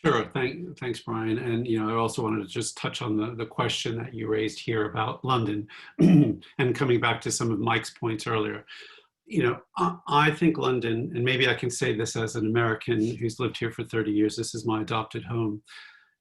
Sure, thanks, Brian. And you know, I also wanted to just touch on the question that you raised here about London, and coming back to some of Mike's points earlier. You know, I think London, and maybe I can say this as an American who's lived here for 30 years, this is my adopted home.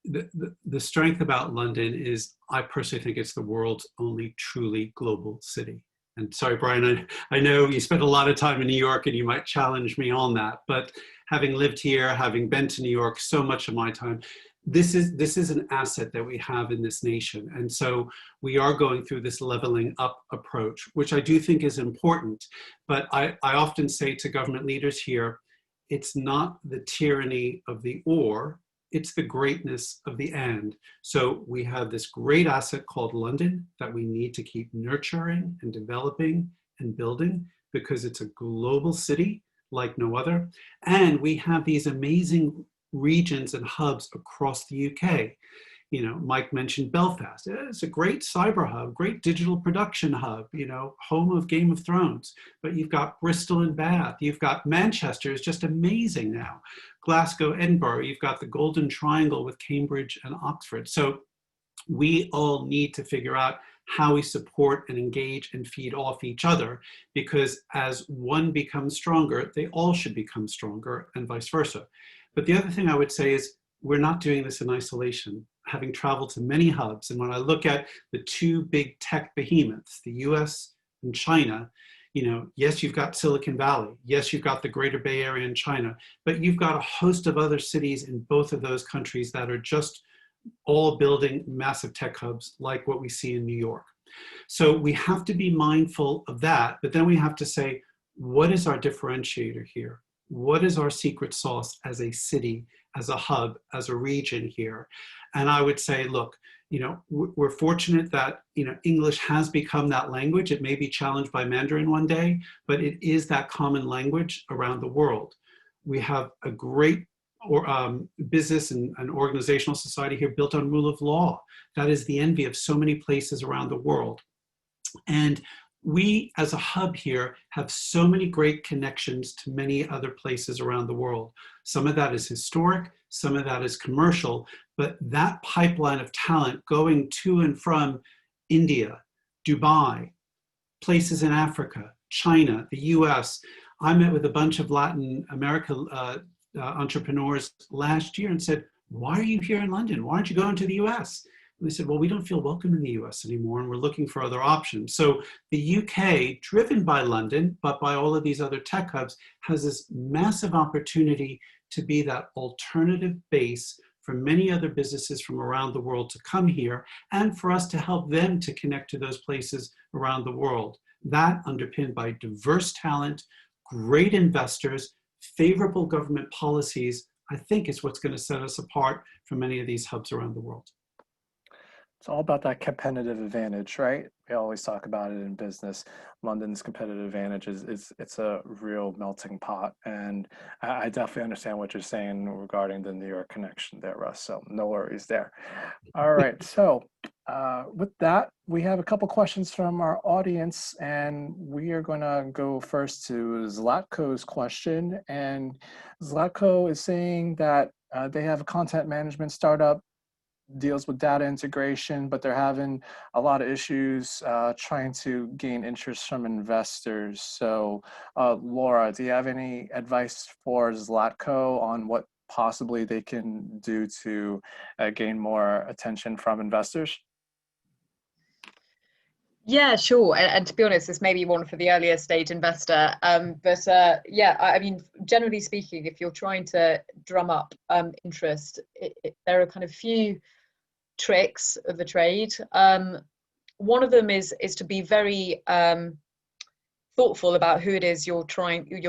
The strength about London is, I personally think it's the world's only truly global city. And sorry, Brian, I know you spent a lot of time in New York and you might challenge me on that, but having lived here, having been to New York so much of my time, this is an asset that we have in this nation. And so we are going through this leveling up approach, which I do think is important. But I often say to government leaders here, it's not the tyranny of the or, it's the greatness of the and. So we have this great asset called London that we need to keep nurturing and developing and building, because it's a global city like no other. And we have these amazing regions and hubs across the UK. You know, Mike mentioned Belfast. It's a great cyber hub, great digital production hub, you know, home of Game of Thrones. But you've got Bristol and Bath. You've got Manchester is just amazing now. Glasgow, Edinburgh. You've got the Golden Triangle with Cambridge and Oxford. So we all need to figure out how we support and engage and feed off each other, because as one becomes stronger, they all should become stronger, and vice versa. But the other thing I would say is, we're not doing this in isolation. Having traveled to many hubs, and when I look at the 2 big tech behemoths, the US and China, you know, yes, you've got Silicon Valley. Yes, you've got the Greater Bay Area in China, but you've got a host of other cities in both of those countries that are just all building massive tech hubs like what we see in New York. So we have to be mindful of that, but then we have to say, what is our differentiator here? What is our secret sauce as a city, as a hub, as a region here? And I would say, look, you know, we're fortunate that, you know, English has become that language. It may be challenged by Mandarin one day, but it is that common language around the world. We have a great business and organizational society here built on rule of law. That is the envy of so many places around the world. And we, as a hub here, have so many great connections to many other places around the world. Some of that is historic, some of that is commercial, but that pipeline of talent going to and from India, Dubai, places in Africa, China, the US. I met with a bunch of Latin America entrepreneurs last year and said, why are you here in London? Why aren't you going to the US? And they said, well, we don't feel welcome in the US anymore, and we're looking for other options. So the UK, driven by London, but by all of these other tech hubs, has this massive opportunity to be that alternative base for many other businesses from around the world to come here, and for us to help them to connect to those places around the world. That underpinned by diverse talent, great investors, favorable government policies, I think is what's going to set us apart from many of these hubs around the world. It's all about that competitive advantage, right? We always talk about it in business. London's competitive advantage it's a real melting pot. And I definitely understand what you're saying regarding the New York connection there, Russ. So no worries there. All right. So with that, we have a couple questions from our audience, and we are going to go first to Zlatko's question. And Zlatko is saying that they have a content management startup, deals with data integration, but they're having a lot of issues trying to gain interest from investors. So Laura, do you have any advice for Zlatko on what possibly they can do to gain more attention from investors? Yeah, sure. And to be honest, this may be one for the earlier stage investor. Yeah, I mean, generally speaking, if you're trying to drum up interest, there are kind of few tricks of the trade. One of them is to be very thoughtful about who it is you're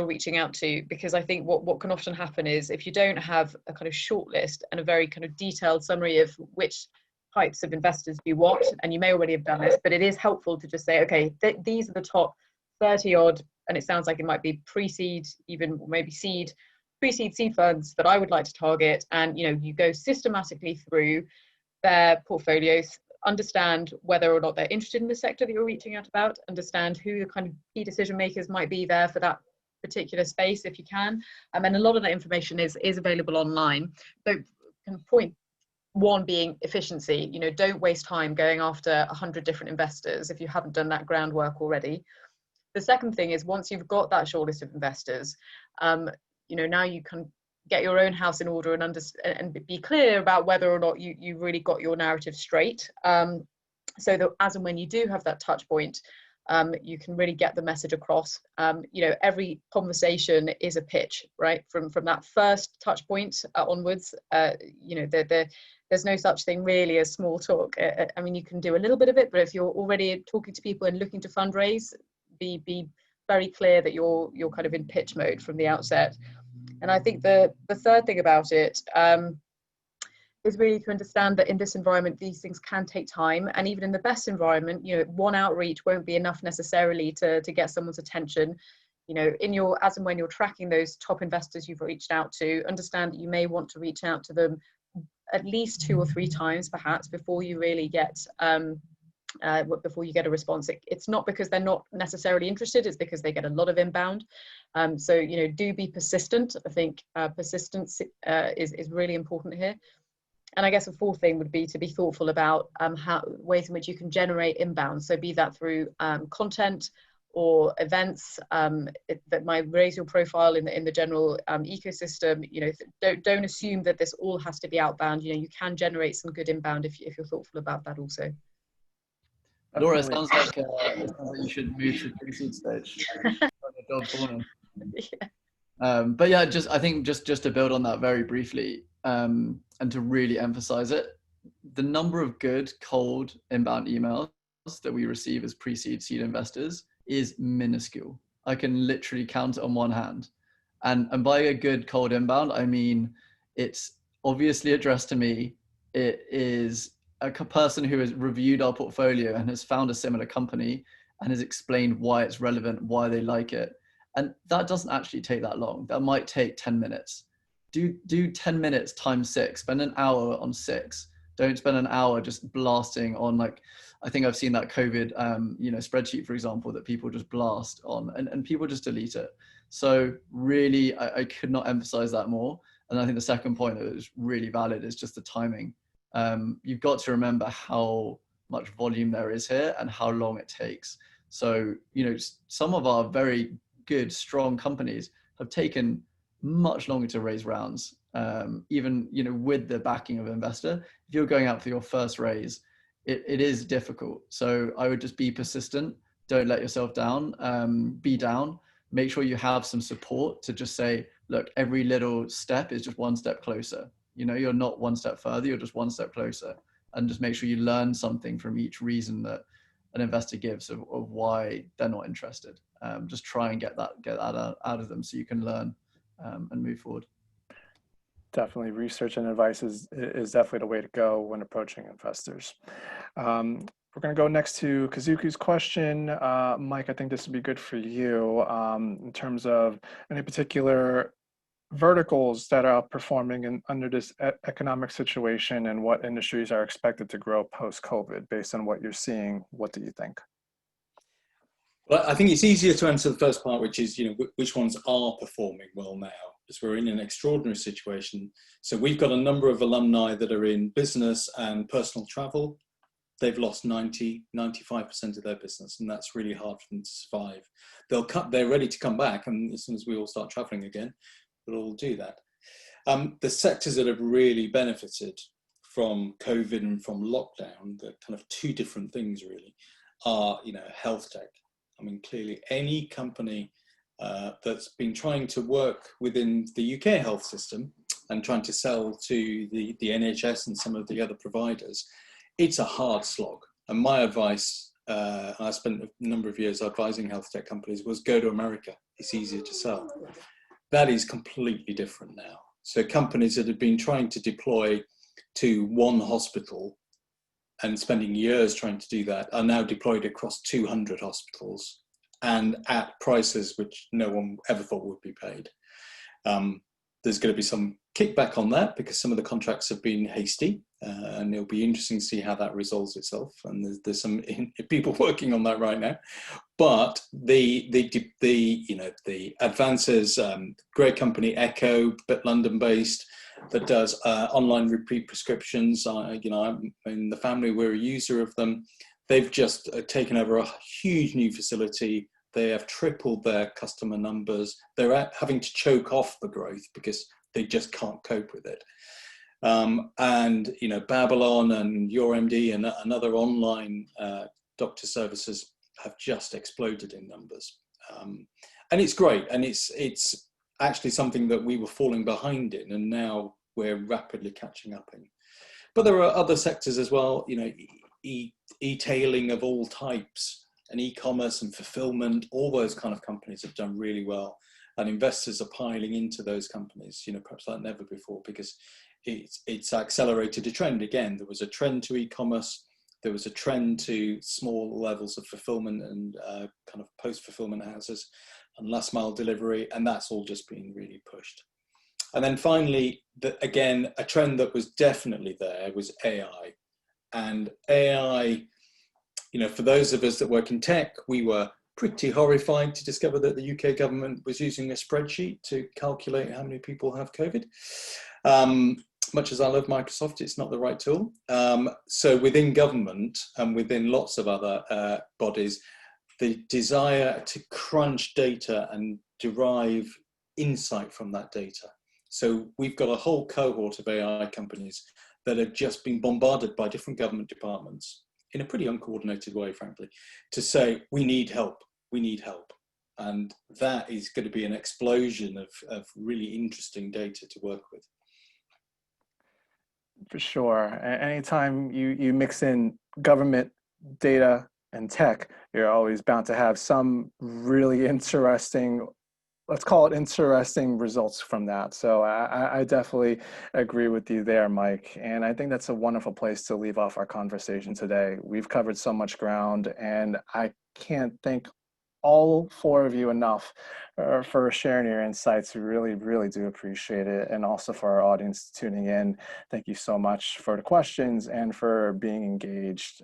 reaching out to, because I think what can often happen is if you don't have a kind of short list and a very kind of detailed summary of which types of investors do what, and you may already have done this, but it is helpful to just say, okay, these are the top 30 odd, and it sounds like it might be pre-seed, even maybe seed, pre-seed seed funds that I would like to target. And you go systematically through their portfolios, understand whether or not they're interested in the sector that you're reaching out about, understand who the kind of key decision makers might be there for that particular space if you can. And a lot of that information is available online. So point one being efficiency. Don't waste time going after 100 different investors if you haven't done that groundwork already. The second thing is, once you've got that short list of investors, now you can get your own house in order and be clear about whether or not you really got your narrative straight. So that as and when you do have that touch point, you can really get the message across. Every conversation is a pitch, right? From that first touch point onwards, there's no such thing really as small talk. I mean, you can do a little bit of it, but if you're already talking to people and looking to fundraise, be very clear that you're kind of in pitch mode from the outset. And I think the third thing about it is really to understand that in this environment, these things can take time. And even in the best environment, one outreach won't be enough necessarily to get someone's attention. As and when you're tracking those top investors you've reached out to, understand that you may want to reach out to them at least 2 or 3 times, perhaps, before you really get before you get a response. It's not because they're not necessarily interested, it's because they get a lot of inbound. So do be persistent. I think persistence is really important here. And I guess the fourth thing would be to be thoughtful about ways in which you can generate inbound. So be that through content or events that might raise your profile in the general ecosystem. Don't assume that this all has to be outbound. You can generate some good inbound if you're thoughtful about that also. Laura, it sounds like you should move to pre-seed stage. Yeah. But yeah, I think just to build on that very briefly, and to really emphasize it, the number of good cold inbound emails that we receive as pre-seed seed investors is minuscule. I can literally count it on one hand. And by a good cold inbound, I mean, it's obviously addressed to me. It is a person who has reviewed our portfolio and has found a similar company and has explained why it's relevant, why they like it. And that doesn't actually take that long. That might take 10 minutes. Do 10 minutes times 6, spend an hour on 6. Don't spend an hour just blasting on, I think I've seen that COVID, spreadsheet, for example, that people just blast on and people just delete it. So really, I could not emphasize that more. And I think the second point that is really valid is just the timing. You've got to remember how much volume there is here and how long it takes. So, some of our very good, strong companies have taken much longer to raise rounds. Even, with the backing of an investor, if you're going out for your first raise, it is difficult. So I would just be persistent. Don't let yourself down, be down. Make sure you have some support to just say, look, every little step is just one step closer. You're not one step further, you're just one step closer. And just make sure you learn something from each reason that an investor gives of why they're not interested. Just try and get that out of them so you can learn and move forward. Definitely, research and advice is definitely the way to go when approaching investors. We're going to go next to Kazuki's question. Mike, I think this would be good for you in terms of any particular verticals that are outperforming under this economic situation, and what industries are expected to grow post-COVID based on what you're seeing. What do you think? Well, I think it's easier to answer the first part, which is, which ones are performing well now, because we're in an extraordinary situation. So we've got a number of alumni that are in business and personal travel. They've lost 95% of their business, and that's really hard for them to survive. They're ready to come back, and as soon as we all start traveling again, we'll all do that. The sectors that have really benefited from COVID and from lockdown, the kind of two different things really, are, health tech. I mean, clearly any company that's been trying to work within the UK health system and trying to sell to the NHS and some of the other providers, it's a hard slog. And my advice, I spent a number of years advising health tech companies, was go to America. It's easier to sell. That is completely different now. So companies that have been trying to deploy to one hospital and spending years trying to do that are now deployed across 200 hospitals and at prices which no one ever thought would be paid. There's going to be some kickback on that because some of the contracts have been hasty, and it'll be interesting to see how that resolves itself. And there's some people working on that right now. But the advances, great company Echo, but London-based, that does online repeat prescriptions. I'm in the family, we're a user of them. They've just taken over a huge new facility. They have tripled their customer numbers. They're having to choke off the growth because they just can't cope with it. And Babylon and YourMD and other online doctor services have just exploded in numbers. And it's great. And it's actually something that we were falling behind in, and now we're rapidly catching up in. But there are other sectors as well, e-tailing of all types, and e-commerce and fulfillment. All those kind of companies have done really well, and investors are piling into those companies, perhaps like never before, because it's accelerated a trend. Again, there was a trend to e-commerce. There was a trend to small levels of fulfillment and kind of post-fulfillment houses and last mile delivery, and that's all just been really pushed. And then finally, again, a trend that was definitely there was AI. And AI, for those of us that work in tech, we were pretty horrified to discover that the UK government was using a spreadsheet to calculate how many people have COVID. Much as I love Microsoft, it's not the right tool. So within government and within lots of other bodies, the desire to crunch data and derive insight from that data. So we've got a whole cohort of AI companies that have just been bombarded by different government departments in a pretty uncoordinated way, frankly, to say, we need help, we need help. And that is going to be an explosion of really interesting data to work with. For sure. Anytime you mix in government data and tech, you're always bound to have some really interesting, let's call it interesting, results from that. So I definitely agree with you there, Mike. And I think that's a wonderful place to leave off our conversation today. We've covered so much ground, and I can't thank all four of you enough for sharing your insights. We really, really do appreciate it. And also for our audience tuning in, thank you so much for the questions and for being engaged.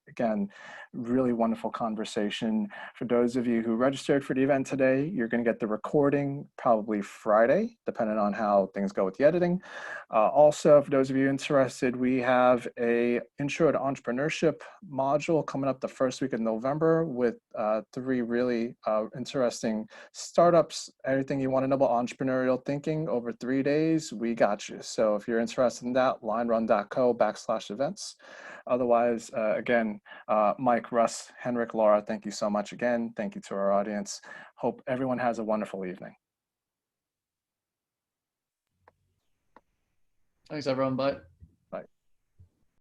again, really wonderful conversation. For those of you who registered for the event today, you're going to get the recording probably Friday, depending on how things go with the editing. Also, for those of you interested, we have a Intro to Entrepreneurship module coming up the first week of November with 3 really interesting startups. Everything you want to know about entrepreneurial thinking over 3 days, we got you. So if you're interested in that, linerun.co/events. Otherwise, again, Mike, Russ, Henrik, Laura, thank you so much again. Thank you to our audience. Hope everyone has a wonderful evening. Thanks, everyone. Bye.